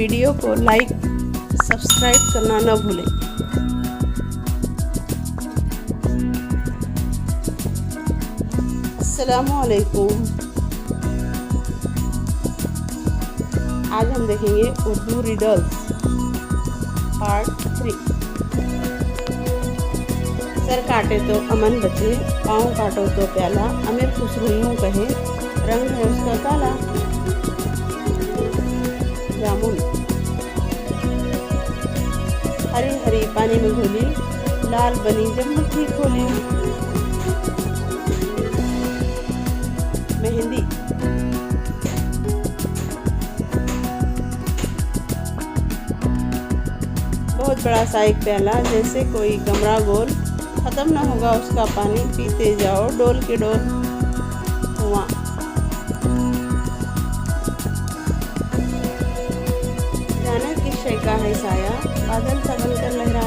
Video को like subscribe करना न भूलें। अस्सलामुअलैकुम। आज हम देखेंगे उर्दू रिडल्स पार्ट 3। सर काटे तो अमन बचे, पाँव काटो तो प्याला, अमीर खुसरो यूं कहे, रंग है उसका काला। जामुन। हरी हरी पानी में घोली, लाल बनी जब मुट्ठी खोली। मेहंदी। बहुत बड़ा सा एक प्याला, जैसे कोई कमरा गोल, खत्म न होगा उसका पानी, पीते जाओ डोल के डोल। कुआं। जाने किस शय का है साया, बादल सा बनकर लहरा